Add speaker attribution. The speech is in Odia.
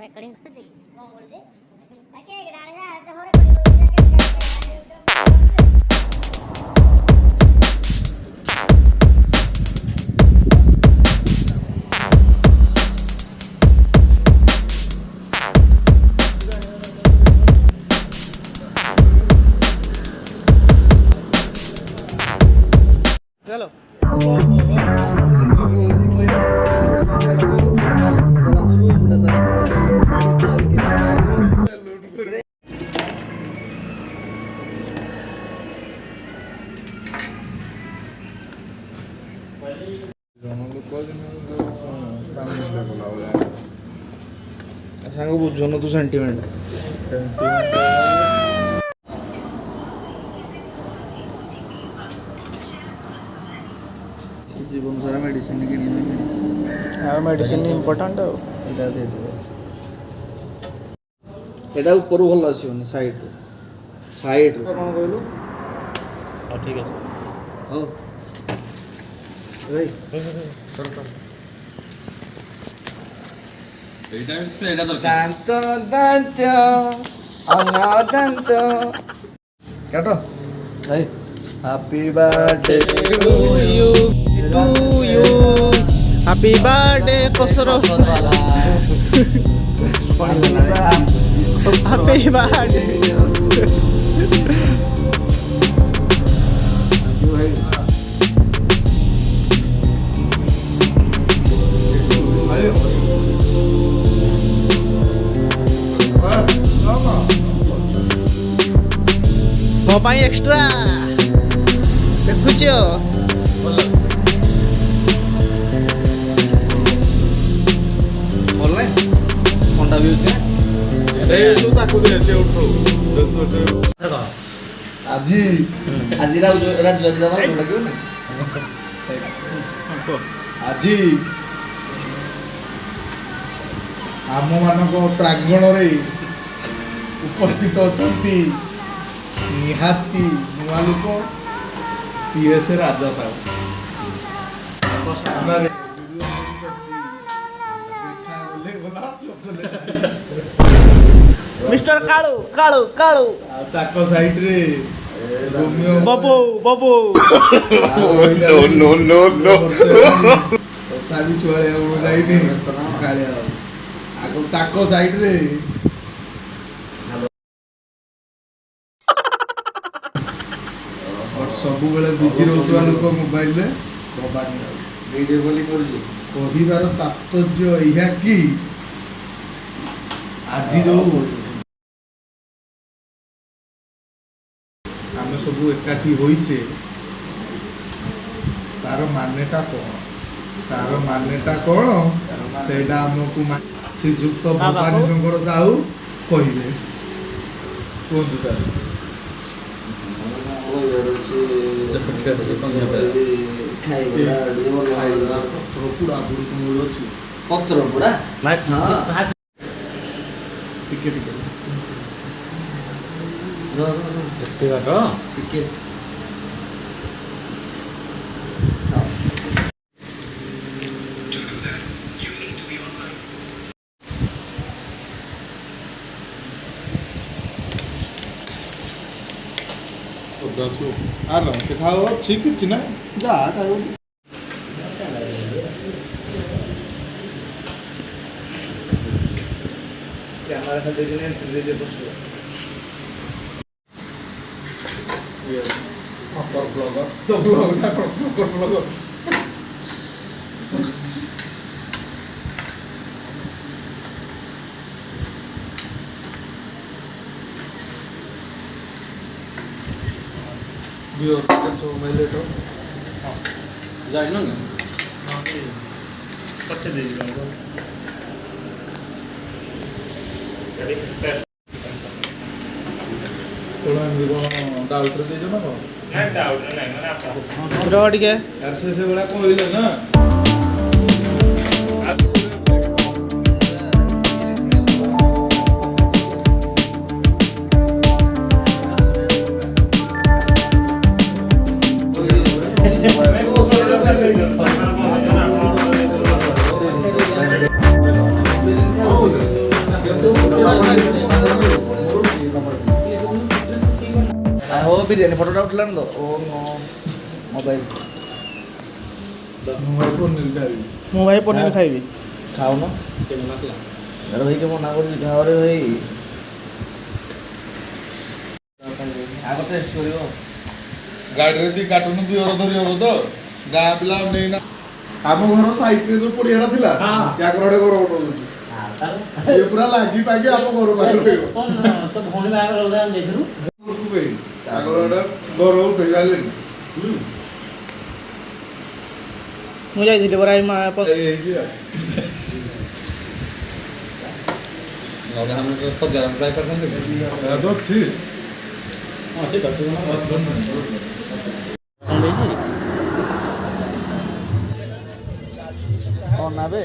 Speaker 1: ରେକର୍ଡିଂ କରୁଛି କଣ କରୁଛି ବାକି ରାଣୀ ଯା ଏତେ ହରେ
Speaker 2: चलो ସାଙ୍ଗ ବୁଝୁନ ତୁ ସେଣ୍ଟିମେଣ୍ଟ ଜୀବନ ସାରା ମେଡିସିନ କିଣିବି ଆଉ ମେଡିସିନ ଇମ୍ପୋର୍ଟାଣ୍ଟ ଆଉ ଏଇଟା ଦେଇଦେବ ଏଇଟା ଉପରୁ ଭଲ ଆସିବନି ସାଇଡରୁ କ'ଣ କହିଲୁ
Speaker 3: ହଉ ଠିକ୍ ଅଛି
Speaker 2: ହଉ ଦାନ୍ତ ଦାନ୍ତ ଦାନ୍ତ କାଟ ଭାଇ Happy birthday to you, Happy birthday Kosro. Happy birthday. Mau pakai extra. ଦେଖୁଛ ଭଲ ଥଣ୍ଡା ବି ହଉଛି ତାକୁ ଆଜି ଆଜି ଲାଗିବନି ଆଜି ଆମମାନଙ୍କ ପ୍ରାଙ୍ଗଣରେ ଉପସ୍ଥିତ ଅଛନ୍ତି ନିହାତି ନୂଆ ଲୋକ PS राजा साहब सामने मिस्टर काळू काळू काळू ताको साइड रे रोमियो बाबू बाबू नो नो नो ताबी चोळे उडो जाईनी काळ्या आगो ताको साइड रे ସବୁବେଳେ ବିଜି ରହୁଥିବା ଲୋକ ମୋବାଇଲରେ ଭିଡ଼ିଓ କଲିଂ କରୁଛି କହିବାର ତାତ୍ପର୍ଯ୍ୟ ଏହା କି ଆଜି ଯୋଉ ଆମେ ସବୁ ଏକାଠି ହୋଇଛେ ତାର ମାନେଟା କଣ ସେଇଟା ଆମକୁ ଶ୍ରୀଯୁକ୍ତ ଭବାନୀ ଶଙ୍କର ସାହୁ କହିବେ କୁହନ୍ତୁ ସାର୍ ପତ୍ର ପୋଡ଼ା ଟିକେ ଟିକେ ଟିକେ ଆରାମସେ ଖାଅ ଅଛି କିଛି ନା ଯାହା ଖାଇବ କ୍ୟାମେରା ଖାଲି ଦେଇଦେଲେ ବସିବ ବ୍ଲଗର ନା କ'ଣ blogger Biar kan so maile to जाइन न हां पछे दे दियो गाड़ी टेस्ट कोन जीवन डाउट रे देजो ना ना डाउट नहीं माने आपका रोड के यार से बड़ा कहले ना हो बिरयानी फोटोटा उठलाନି तो ओ नो मोबाइल
Speaker 4: ମୁଁ ଭାଇ ପନିର ଖାଇବି।
Speaker 2: ଖାଉନ ଆରେ ଭାଇ କେ ମନା କରୁଛି ଖାଅ ରେ ଭାଇ ଆଗ ଟେଷ୍ଟ କରିବ ଗାଡ଼ିରେ ଦି କାର୍ଟୁନ ବିଅର ଧରି ହବ ତ ଗାଁ ପିଲା ନେଇନା ଆମ ଘର ସାଇଡରେ ଯୋଉ ପଡିଆଟା ଥିଲା ୟାଙ୍କର ଗୋଟେ ଘର ବନଉଛନ୍ତି ଏ ପୁରା ଲାଗି ପାଗି ଆମ ଘର ପାଖରେ ରହିବ
Speaker 3: ତ ଭଉଣୀ ବାହାଘର ଅଲଗା ଯାଇଥିଲୁ
Speaker 2: ତାଙ୍କର ଗୋଟେ ଘର ଉଠେଇ ସାରିଲେଣି
Speaker 4: ମୁଁ ଯାଇଥିଲି ପରା ଏଇ ମା
Speaker 2: ହେଇଛି ଆଉ ଅଛି
Speaker 3: କଣ ନେବେ